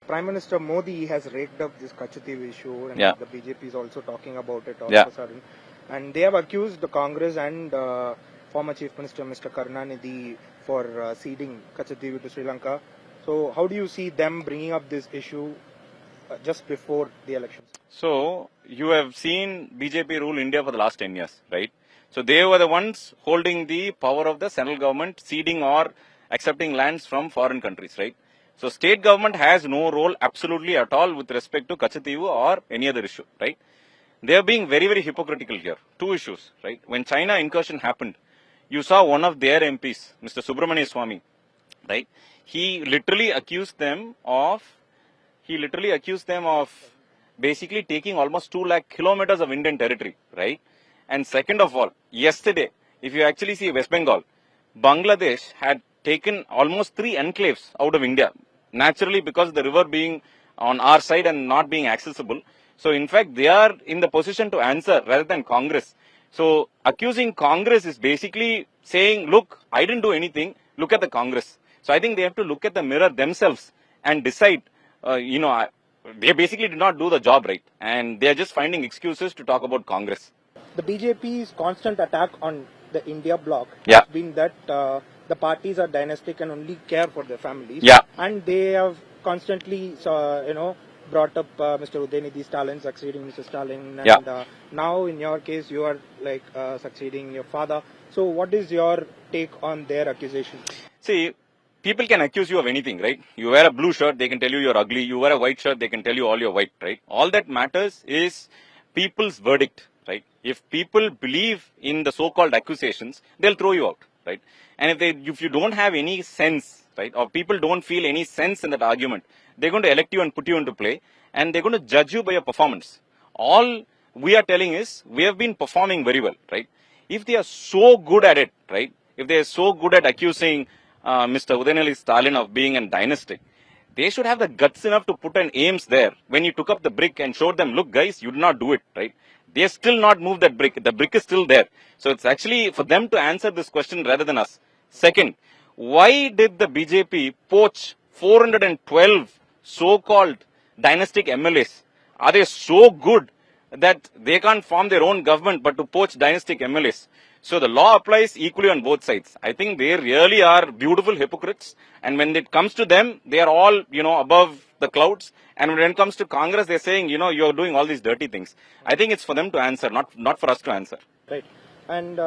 Prime Minister Modi has raked up this Katchatheevu issue, and Yeah. the BJP is also talking about it all Yeah. of a sudden. And they have accused the Congress and former Chief Minister Mr. Karunanidhi for ceding Katchatheevu to Sri Lanka. So how do you see them bringing up this issue just before the elections? So, you have seen BJP rule India for the last 10 years, right? So, they were the ones holding the power of the central government, ceding or accepting lands from foreign countries, right? So, state government has no role absolutely at all with respect to Katchatheevu or any other issue, right? They are being very, very hypocritical here. Two issues, right? When China incursion happened, you saw one of their MPs, Mr. Subramania Swamy, right? He literally accused them of basically taking almost 2 lakh kilometers of Indian territory, right? And second of all, yesterday, if you actually see West Bengal, Bangladesh had taken almost 3 enclaves out of India, naturally because the river being on our side and not being accessible. So in fact, they are in the position to answer rather than Congress. So accusing Congress is basically saying, look, I didn't do anything, look at the Congress. So I think they have to look at the mirror themselves and decide, they basically did not do the job right. And they are just finding excuses to talk about Congress. The BJP's constant attack on the India bloc Yeah. has been that the parties are dynastic and only care for their families. Yeah. And they have constantly, brought up Mr. Udaynidhi Stalin succeeding Mr. Stalin. And Yeah. Now, in your case, you are succeeding your father. So, what is your take on their accusation? See, people can accuse you of anything, right? You wear a blue shirt, they can tell you you're ugly. You wear a white shirt, they can tell you all you're white, right? All that matters is people's verdict, right? If people believe in the so-called accusations, they'll throw you out, right? And if you don't have any sense, right, or people don't feel any sense in that argument, they're going to elect you and put you into play, and they're going to judge you by your performance. All we are telling is, we have been performing very well, right? If they are so good at it, right? If they are so good at accusing Mr. Udaynidhi Stalin of being a dynastic, they should have the guts enough to put an aims there. When you took up the brick and showed them, look guys, you did not do it, right? They still not moved that brick. The brick is still there. So it's actually for them to answer this question rather than us. Second, why did the BJP poach 412 so-called dynastic MLAs? Are they so good that they can't form their own government but to poach dynastic MLAs? So the law applies equally on both sides. I think they really are beautiful hypocrites. And when it comes to them, they are all, above the clouds. And when it comes to Congress, they're saying, you're doing all these dirty things. I think it's for them to answer, not for us to answer. Right. And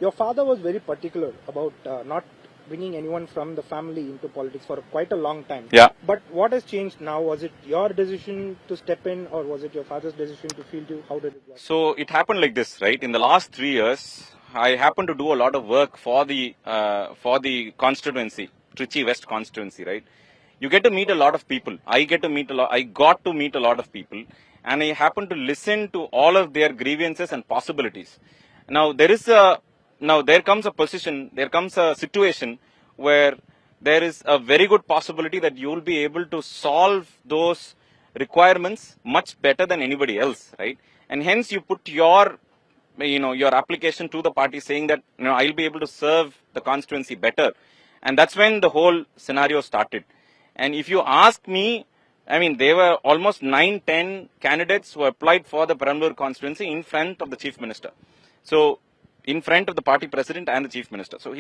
your father was very particular about not bringing anyone from the family into politics for quite a long time. Yeah. But what has changed now? Was it your decision to step in, or was it your father's decision to field you? How did it work? So it happened like this, right? In the last 3 years, I happened to do a lot of work for the constituency, Trichy West constituency, right? You get to meet a lot of people. I got to meet a lot of people, and I happened to listen to all of their grievances and possibilities. Now there comes a situation where there is a very good possibility that you will be able to solve those requirements much better than anybody else, right? And hence you put your application to the party saying that, I'll be able to serve the constituency better. And that's when the whole scenario started. And if you ask me, there were almost 9-10 candidates who applied for the Perambalur constituency in front of the chief minister. So, in front of the party president and the chief minister. So,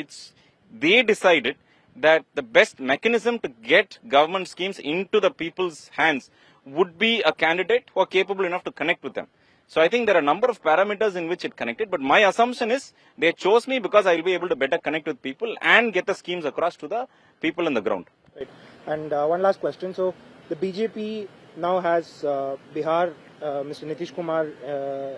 they decided that the best mechanism to get government schemes into the people's hands would be a candidate who are capable enough to connect with them. So I think there are a number of parameters in which it connected, but my assumption is they chose me because I will be able to better connect with people and get the schemes across to the people on the ground. Right. And one last question. So the BJP now has Bihar, Mr. Nitish Kumar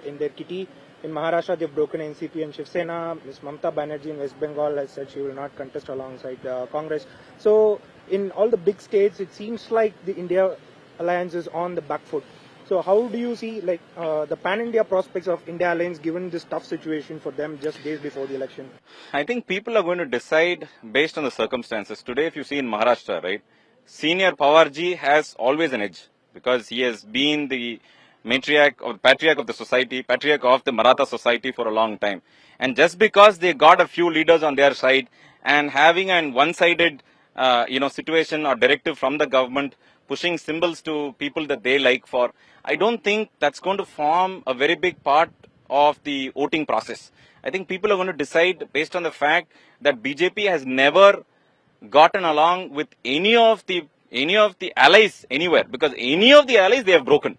in their kitty. In Maharashtra, they've broken NCP and Shiv Sena. Ms. Mamata Banerjee in West Bengal has said she will not contest alongside Congress. So in all the big states, it seems like the India alliance is on the back foot. So how do you see the pan-India prospects of India Alliance given this tough situation for them just days before the election? I think people are going to decide based on the circumstances. Today, if you see in Maharashtra, right, Senior Pawarji has always an edge because he has been the patriarch of the society, patriarch of the Maratha society for a long time. And just because they got a few leaders on their side and having an one-sided situation or directive from the government, pushing symbols to people that they like for, I don't think that's going to form a very big part of the voting process. I think people are going to decide based on the fact that BJP has never gotten along with any of the allies anywhere, because any of the allies they have broken.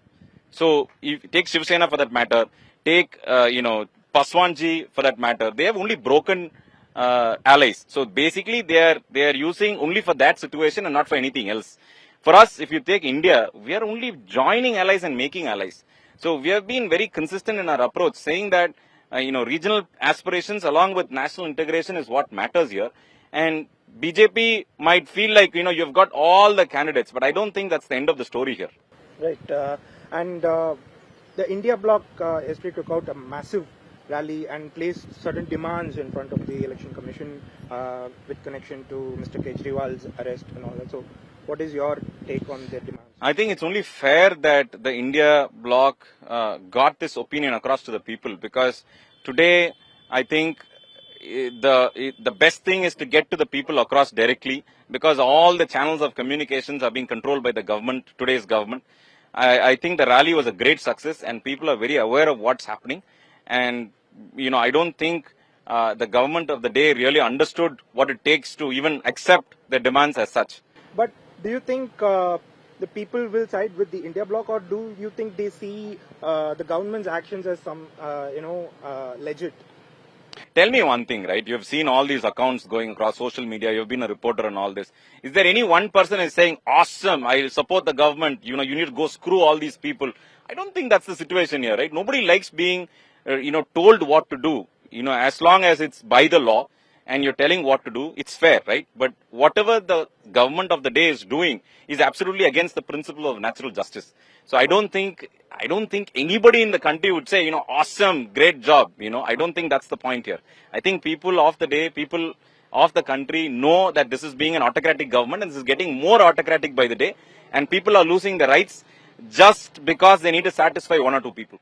So if take Shiv Sena for that matter, take Paswanji for that matter, they have only broken allies. So basically they are using only for that situation and not for anything else. For us, if you take India, we are only joining allies and making allies. So we have been very consistent in our approach, saying that regional aspirations along with national integration is what matters here. And BJP might feel like you've got all the candidates, but I don't think that's the end of the story here. Right. And the India bloc yesterday took out a massive rally and placed certain demands in front of the Election Commission with connection to Mr. Kejriwal's arrest and all that. So what is your take on their demands? I think it's only fair that the India bloc got this opinion across to the people, because today I think the best thing is to get to the people across directly, because all the channels of communications are being controlled by the government, today's government. I think the rally was a great success and people are very aware of what's happening. And, I don't think the government of the day really understood what it takes to even accept the demands as such. But do you think the people will side with the India bloc, or do you think they see the government's actions as some, legit? Tell me one thing, right? You've seen all these accounts going across social media. You've been a reporter on all this. Is there any one person is saying, awesome, I support the government, you need to go screw all these people? I don't think that's the situation here, right? Nobody likes being, told what to do. As long as it's by the law and you're telling what to do, it's fair, right? But whatever the government of the day is doing is absolutely against the principle of natural justice. So I don't think anybody in the country would say, awesome, great job. I don't think that's the point here. I think people of the day, people of the country know that this is being an autocratic government and this is getting more autocratic by the day, and people are losing their rights just because they need to satisfy one or two people.